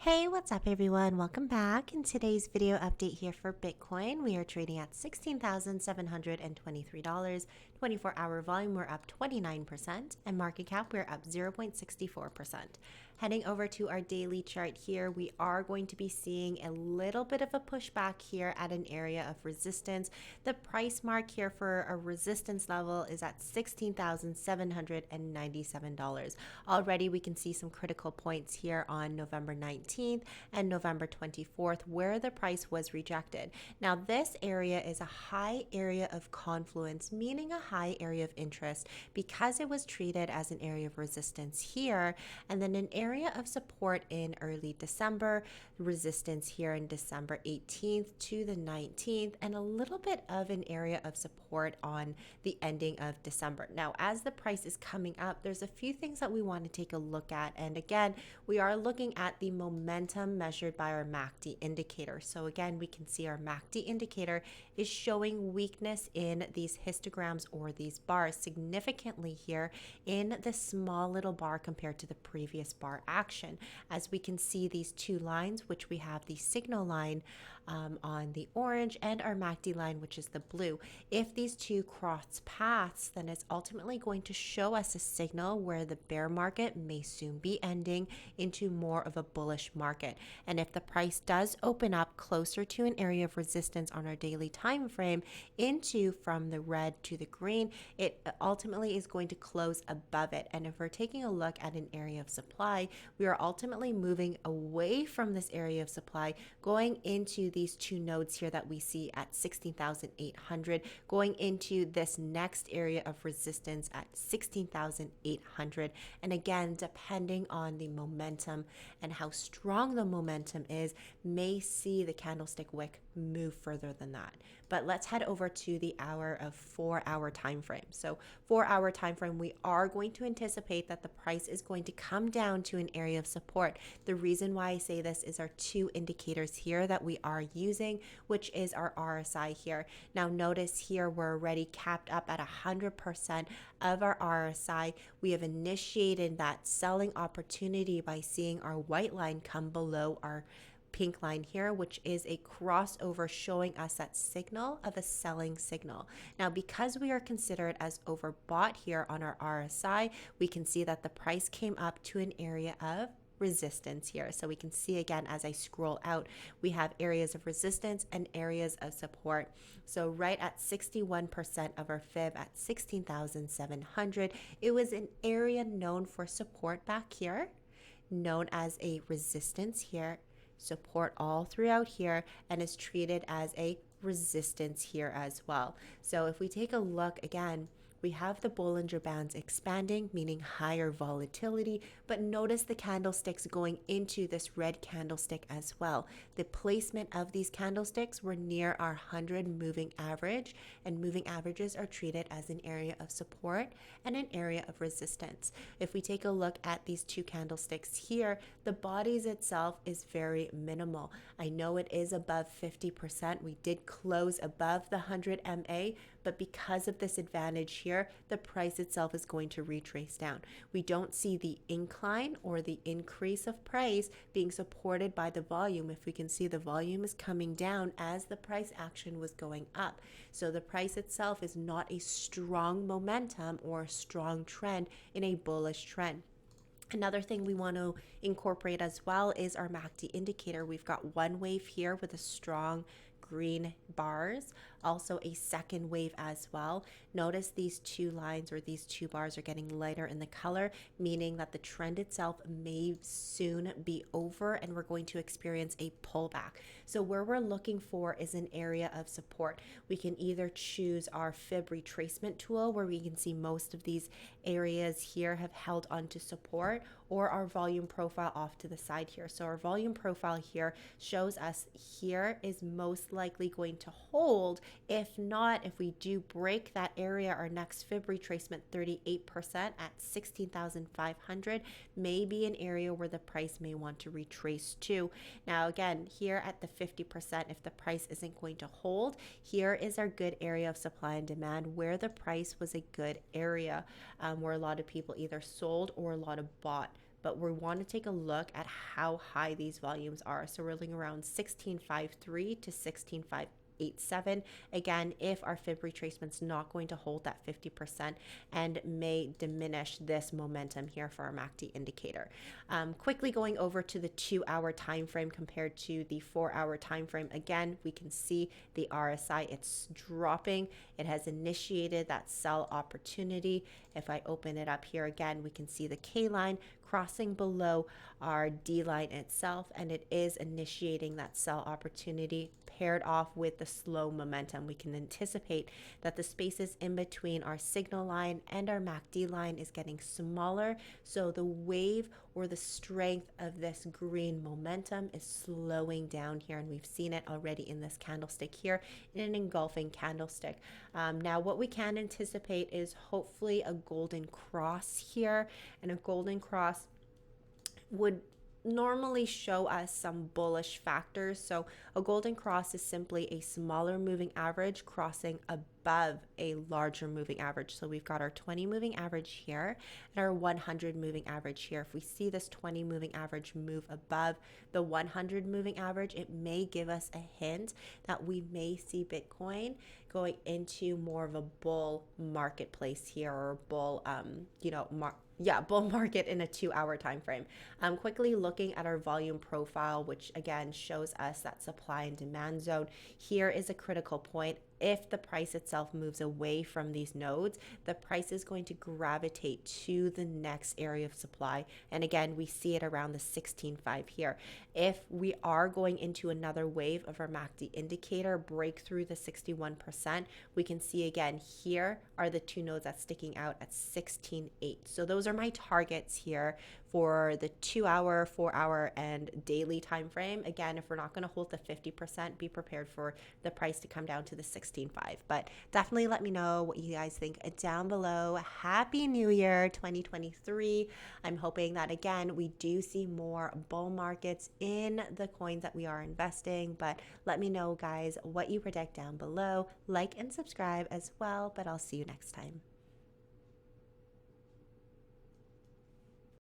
Hey, what's up everyone? Welcome back. In today's video update here for Bitcoin, we are trading at $16,723. 24-hour volume, we're up 29%, and market cap, we're up 0.64%. Heading over to our daily chart here, we are going to be seeing a little bit of a pushback here at an area of resistance. The price mark here for a resistance level is at $16,797. Already we can see some critical points here on November 19th and November 24th where the price was rejected. Now this area is a high area of confluence, meaning a high area of interest because it was treated as an area of resistance here and then an area of support in early December, resistance here in December 18th to the 19th, and a little bit of an area of support on the ending of December. Now as the price is coming up, there's a few things that we want to take a look at, and again we are looking at the momentum measured by our MACD indicator. So again, we can see our MACD indicator is showing weakness in these histograms or these bars significantly here in the small little bar compared to the previous bar action. As we can see these two lines, which we have the signal line on the orange and our MACD line, which is the blue. If these two cross paths, then it's ultimately going to show us a signal where the bear market may soon be ending into more of a bullish market. And if the price does open up closer to an area of resistance on our daily time frame into from the red to the green, it ultimately is going to close above it. And if we're taking a look at an area of supply, we are ultimately moving away from this area of supply, going into these two nodes here that we see at 16,800, going into this next area of resistance at 16,800. And again, depending on the momentum and how strong the momentum is, may see the candlestick wick move further than that. But let's head over to the 4-hour time frame. So 4-hour time frame, we are going to anticipate that the price is going to come down to an area of support. The reason why I say this is our two indicators here that we are using, which is our RSI here. Now notice here we're already capped up at 100% of our RSI. We have initiated that selling opportunity by seeing our white line come below our pink line here, which is a crossover showing us that signal of a selling signal. Now, because we are considered as overbought here on our RSI, we can see that the price came up to an area of resistance here. So we can see again as I scroll out, we have areas of resistance and areas of support. So right at 61% of our fib at 16,700, it was an area known for support back here, known as a resistance here, support all throughout here, and is treated as a resistance here as well. So if we take a look again, we have the Bollinger Bands expanding, meaning higher volatility, but notice the candlesticks going into this red candlestick as well. The placement of these candlesticks were near our 100 moving average, and moving averages are treated as an area of support and an area of resistance. If we take a look at these two candlesticks here, the bodies itself is very minimal. I know it is above 50%. We did close above the 100 MA, but because of this advantage here, the price itself is going to retrace down. We don't see the incline or the increase of price being supported by the volume. If we can see, the volume is coming down as the price action was going up. So the price itself is not a strong momentum or a strong trend in a bullish trend. Another thing we want to incorporate as well is our MACD indicator. We've got one wave here with a strong green bars, also a second wave as well. Notice these two lines or these two bars are getting lighter in the color, meaning that the trend itself may soon be over and we're going to experience a pullback. So where we're looking for is an area of support. We can either choose our fib retracement tool, where we can see most of these areas here have held onto support, or our volume profile off to the side here. So our volume profile here shows us here is most likely going to hold. If not, if we do break that area, our next fib retracement 38% at 16,500 may be an area where the price may want to retrace to. Now again, here at the 50%, if the price isn't going to hold, here is our good area of supply and demand, where the price was a good area, where a lot of people either sold or a lot of bought but we want to take a look at how high these volumes are. So we're looking around 1653 to 16,587. Again, if our fib retracement's not going to hold that 50% and may diminish this momentum here for our MACD indicator. Quickly going over to the 2-hour time frame compared to the 4-hour time frame. Again, we can see the RSI, it's dropping. It has initiated that sell opportunity. If I open it up here again, we can see the K line crossing below our D line itself, and it is initiating that sell opportunity paired off with the slow momentum. We can anticipate that the spaces in between our signal line and our MACD line is getting smaller, so the wave or the strength of this green momentum is slowing down here, and we've seen it already in this candlestick here in an engulfing candlestick. Now what we can anticipate is hopefully a golden cross here, and a golden cross would normally show us some bullish factors. So a golden cross is simply a smaller moving average crossing above a larger moving average. So we've got our 20 moving average here and our 100 moving average here. If we see this 20 moving average move above the 100 moving average, it may give us a hint that we may see Bitcoin going into more of a bull marketplace here, or bull, bull market in a 2-hour time frame. Quickly looking at our volume profile, which again shows us that supply and demand zone. Here is a critical point. If the price itself moves away from these nodes, the price is going to gravitate to the next area of supply. And again, we see it around the 16.5 here. If we are going into another wave of our MACD indicator, break through the 61%, we can see again, here are the two nodes that's sticking out at 16.8. So those are my targets here for the 2-hour, 4-hour, and daily time frame. Again, if we're not going to hold the 50%, be prepared for the price to come down to the 16.5. But definitely let me know what you guys think down below. Happy New Year 2023. I'm hoping that, again, we do see more bull markets in the coins that we are investing. But let me know, guys, what you predict down below. Like and subscribe as well, but I'll see you next time.